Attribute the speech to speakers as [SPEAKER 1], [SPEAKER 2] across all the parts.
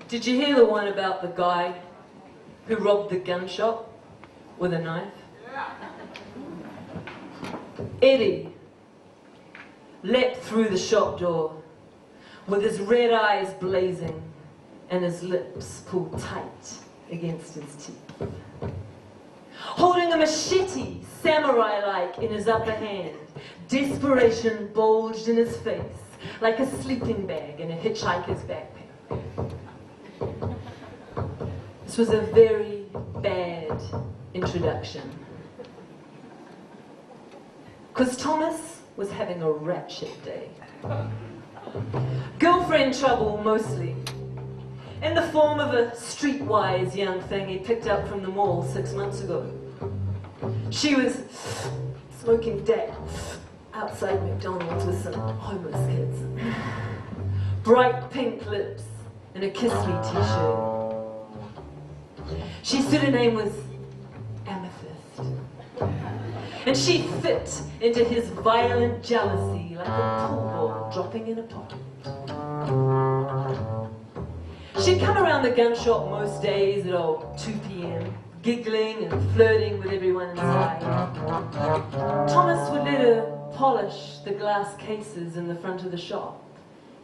[SPEAKER 1] Did you hear the one about the guy who robbed the gun shop with a knife? Eddie leapt through the shop door with his red eyes blazing and his lips pulled tight against his teeth. Holding a machete, samurai-like, in his upper hand, desperation bulged in his face like a sleeping bag in a hitchhiker's backpack. This was a very bad introduction, because Thomas was having a ratchet day. Girlfriend trouble mostly, in the form of a streetwise young thing he picked up from the mall 6 months ago. She was smoking deck outside McDonald's with some homeless kids. Bright pink lips and a Kiss Me t-shirt. She said her name was Amethyst. And she fit into his violent jealousy like a pool ball dropping in a pot. She'd come around the gun shop most days at 2 p.m, giggling and flirting with everyone inside. Thomas would let her polish the glass cases in the front of the shop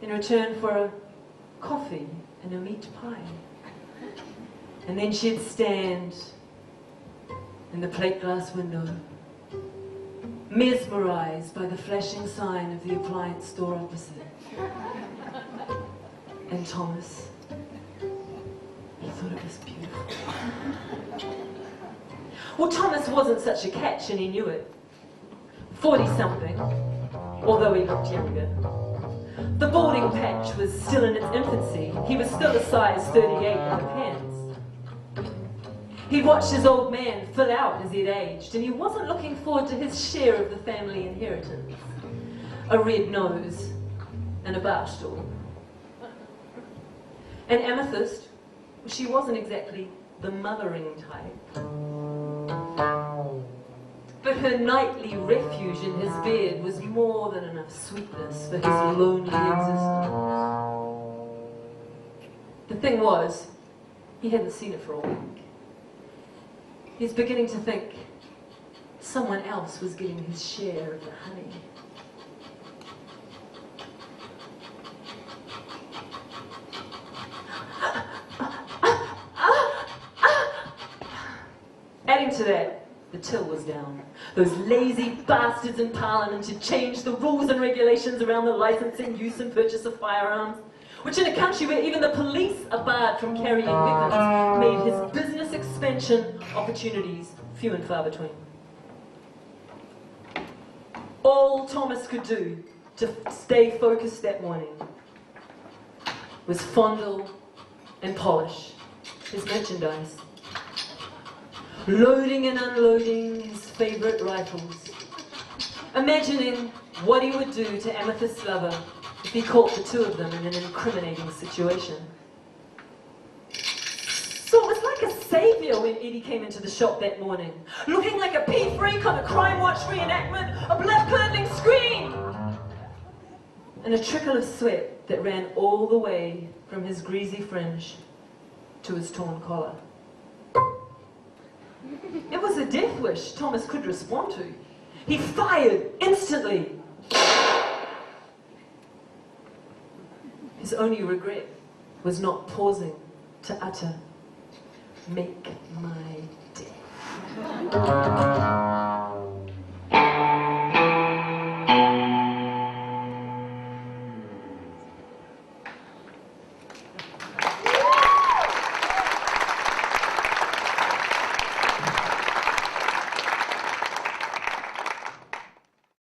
[SPEAKER 1] in return for a coffee and a meat pie. And then she'd stand in the plate glass window, mesmerized by the flashing sign of the appliance store opposite. And Thomas, he thought it was beautiful. Well, Thomas wasn't such a catch, and he knew it. 40-something, although he looked younger. The balding patch was still in its infancy. He was still a size 38 in the pants. He'd watched his old man fill out as he'd aged, and he wasn't looking forward to his share of the family inheritance. A red nose and a bar stool. And Amethyst, she wasn't exactly the mothering type. But her nightly refuge in his bed was more than enough sweetness for his lonely existence. The thing was, he hadn't seen it for a week. He's beginning to think someone else was getting his share of the honey. Adding to that, the till was down. Those lazy bastards in Parliament had changed the rules and regulations around the licensing, use and purchase of firearms, which in a country where even the police are barred from carrying weapons, made his business expansion opportunities few and far between. All Thomas could do to stay focused that morning was fondle and polish his merchandise, loading and unloading his favorite rifles, imagining what he would do to Amethyst's lover if he caught the two of them in an incriminating situation. So it was like a savior when Eddie came into the shop that morning, looking like a pea-freak on a Crime Watch reenactment, a blood-curdling scream, and a trickle of sweat that ran all the way from his greasy fringe to his torn collar. It was a death wish Thomas could respond to. He fired instantly. His only regret was not pausing to utter, "Make my death."